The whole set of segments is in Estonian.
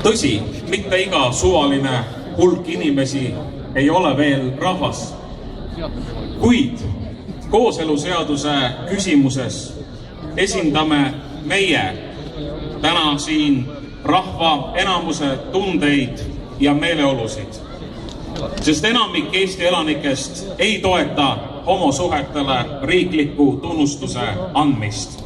Tõsi, mitte iga suvaline hulk inimesi ei ole veel rahvas. Kuid kooseluseaduse küsimuses esindame meie täna siin rahva enamuse tundeid ja meeleolusid. Sest enamik Eesti elanikest ei toeta homosuhetele riikliku tunnustuse andmist.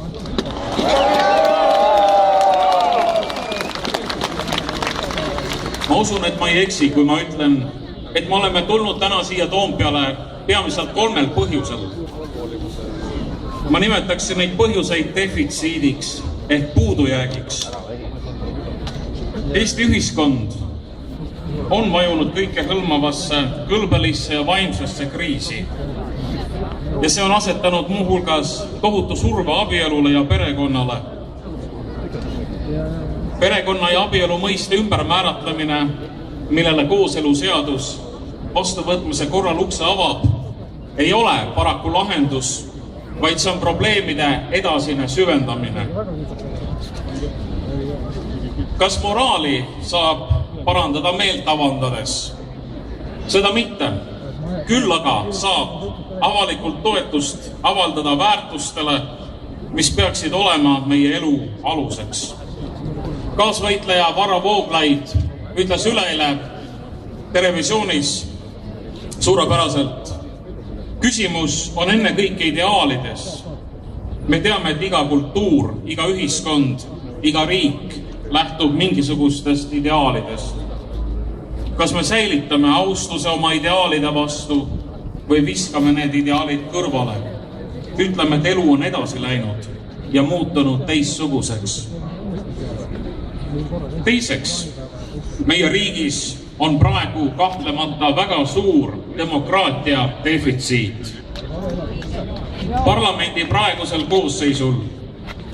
Ma usun, et ma ei eksi, kui ma ütlen, et me oleme tulnud täna siia Toompeale peamiselt 3 põhjusel. Ma nimetaksin neid põhjuseid defitsiidiks ehk puudujäägiks. Eesti ühiskond on vajunud kõikehõlmavasse kõlbelisse ja vaimsesse kriisi. Ja see on asetanud muuhulgas tohutu surve abielule ja perekonnale. Perekonna ja abielu mõiste ümbermääratlemine, millele kooseluseadus vastuvõtmise korral ukse avab, ei ole paraku lahendus, vaid see on probleemide edasine süvendamine. Kas moraali saab parandada meelt avaldades? Seda mitte. Küll aga saab avalikult toetust avaldada väärtustele, mis peaksid olema meie elu aluseks. Kaasvõitleja Varro Vooglaid ütles üleeile televisioonis suurepäraselt. Küsimus on ennekõike ideaalides. Me teame, et iga kultuur, iga ühiskond, iga riik lähtub mingisugustest ideaalidest. Kas me säilitame austuse oma ideaalide vastu või viskame need ideaalid kõrvale? Ütleme, et elu on edasi läinud ja muutunud teistsuguseks. Teiseks, meie riigis on praegu kahtlemata väga suur demokraatia defitsiit. Parlamendi praegusel koosseisul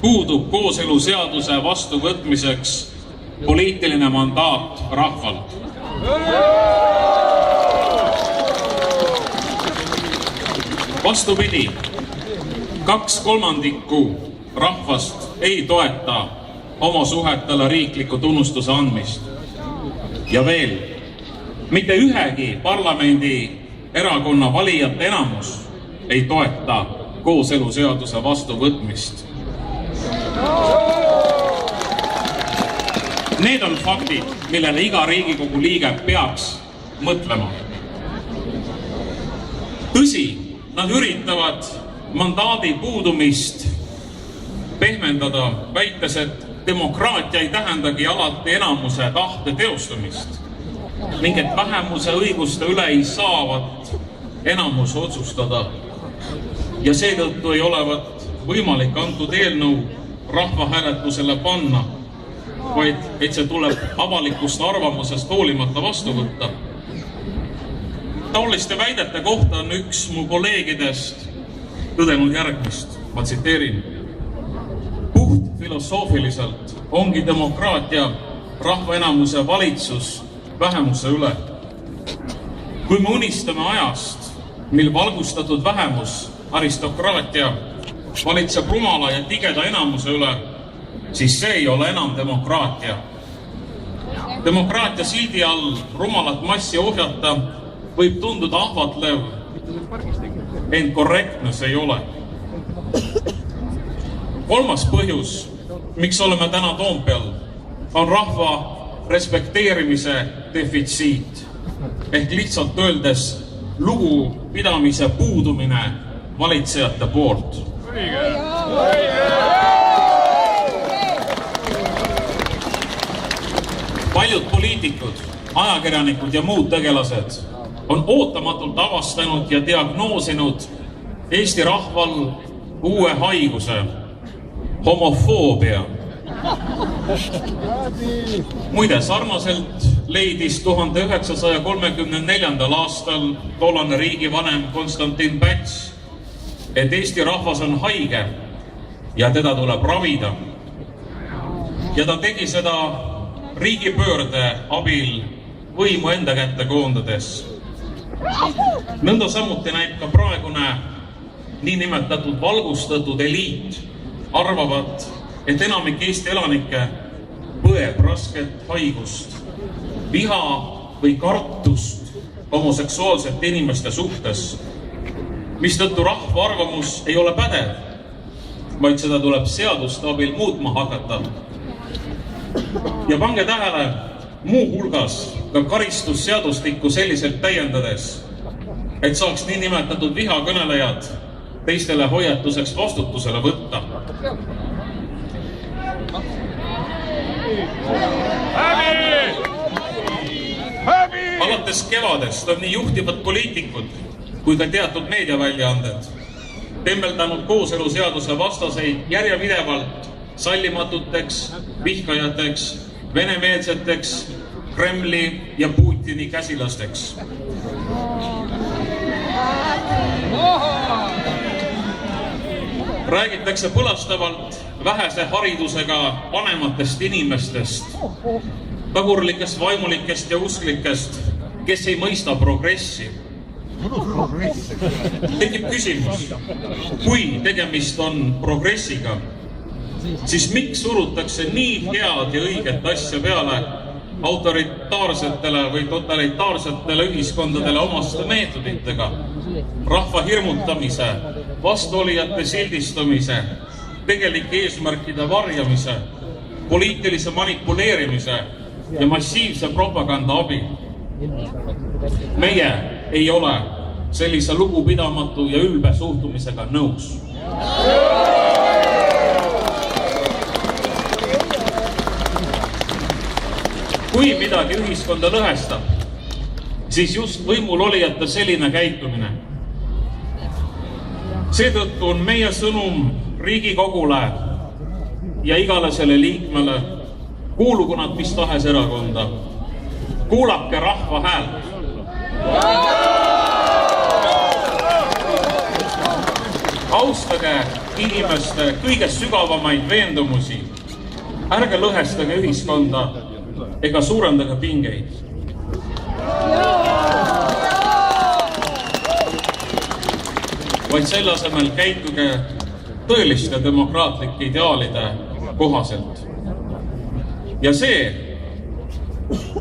puudub kooseluseaduse vastuvõtmiseks poliitiline mandaat rahvalt. Vastupidi, 2/3 rahvast ei toeta homosuhetele riikliku tunnustuse andmist. Ja veel, mitte ühegi parlamendi erakonna valijate enamus ei toeta kooseluseaduse vastuvõtmist. Need on faktid, millele iga Riigikogu liige peaks mõtlema. Tõsi, nad üritavad mandaadi puudumist pehmendada, väites, et demokraatia ei tähendagi alati enamuse tahte teostamist ning et vähemuse õiguste üle ei saavat enamus otsustada. Ja seetõttu ei olevat võimalik antud eelnõu rahvahääletusele panna, vaid et see tuleb avalikust arvamusest hoolimata vastu võtta. Taoliste väidete kohta on üks mu kolleegidest tõdenud järgmist, ma tsiteerin. Puht filosoofiliselt ongi demokraatia rahvaenamuse valitsus vähemuse üle. Kui me unistame ajast, mil valgustatud vähemus, aristokraatia, valitseb rumala ja tigeda enamuse üle, siis see ei ole enam demokraatia. Demokraatia sildi all rumalat massi ohjata võib tunduda ahvatlev, ent korrektne see ei ole. Kolmas põhjus, miks oleme täna Toompeal, on rahva respekteerimise defitsiit ehk lihtsalt öeldes lugupidamise puudumine valitsejate poolt. Paljud poliitikud, ajakirjanikud ja muud tegelased on ootamatult avastanud ja diagnoosinud Eesti rahval uue haiguse, homofoobia. Muide, sarnaselt leidis 1934. aastal tollane riigivanem Konstantin Päts, et Eesti rahvas on haige ja teda tuleb ravida. Ja ta tegi seda riigipöörde abil võimu enda kätte koondades. Nõnda samuti näib ka praegune niinimetatud valgustatud eliit arvavad, et enamik Eesti elanikke põeb rasket haigust, viha või kartust homoseksuaalsete inimeste suhtes, mistõttu rahva arvamus ei ole pädev, vaid seda tuleb seaduste abil muutma hakata. Ja pange tähele, muuhulgas ka karistusseadustikku selliselt täiendades, et saaks niinimetatud vihakõnelejad teistele hoiatuseks vastutusele võtta. Alates kevadest on nii juhtivad poliitikud kui ka teatud meediaväljaanded temmeldanud kooseluseaduse vastaseid järjepidevalt sallimatuteks, vihkajateks, venemeelseteks, Kremli ja Putini käsilasteks. Räägitakse põlastavalt vähese haridusega vanematest inimestest, tagurlikest vaimulikest ja usklikest, kes ei mõista progressi. Tekib küsimus, kui tegemist on progressiga, siis miks surutakse nii head ja õiget asja peale autoritaarsetele või totalitaarsetele ühiskondadele omaste meetoditega, rahva hirmutamise, vastuolijate sildistamise, tegelike eesmärkide varjamise, poliitilise manipuleerimise ja massiivse propaganda abil. Meie ei ole sellise lugupidamatu ja ülbe suhtumisega nõus. Kui midagi ühiskonda lõhestab, siis just võimul olijate selline käitumine. Seetõttu on meie sõnum Riigikogule ja igale selle liikmele, kuulugu nad mis tahes erakonda, kuulake rahva häält. Austage inimeste kõige sügavamaid veendumusi, ärge lõhestage ühiskonda ega suurendage pingeid. Vaid selle asemel käituge tõeliste demokraatlike ideaalide kohaselt. Ja see,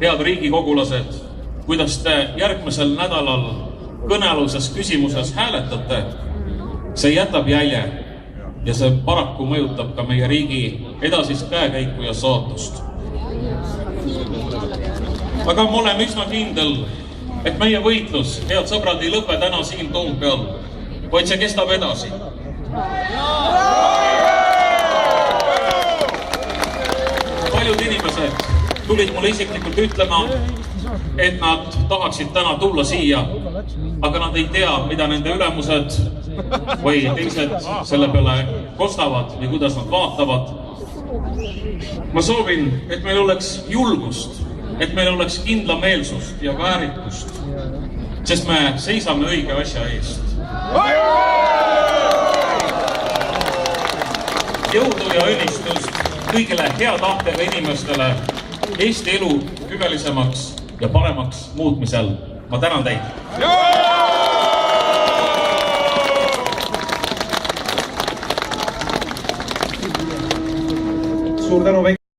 head riigikogulased, kuidas te järgmisel nädalal kõnealuses küsimuses hääletate, see jätab jälje ja see paraku mõjutab ka meie riigi edasist käekäiku ja saatust. Aga ma olen üsna kindel, et meie võitlus, head sõbrad, ei lõpe täna siin Toompeal, vaid see kestab edasi. Paljud inimesed tulid mulle isiklikult ütlema, et nad tahaksid täna tulla siia, aga nad ei tea, mida nende ülemused või teised selle peale kostavad või kuidas nad vaatavad. Ma soovin, et meil oleks julgust, et meil oleks kindlameelsust ja väärikust, sest me seisame õige asja eest. Jõudu ja õnnistust kõigile hea tahtega inimestele Eesti elu hüvelisemaks ja paremaks muutmisel. Ma tänan teid! Suur tänu!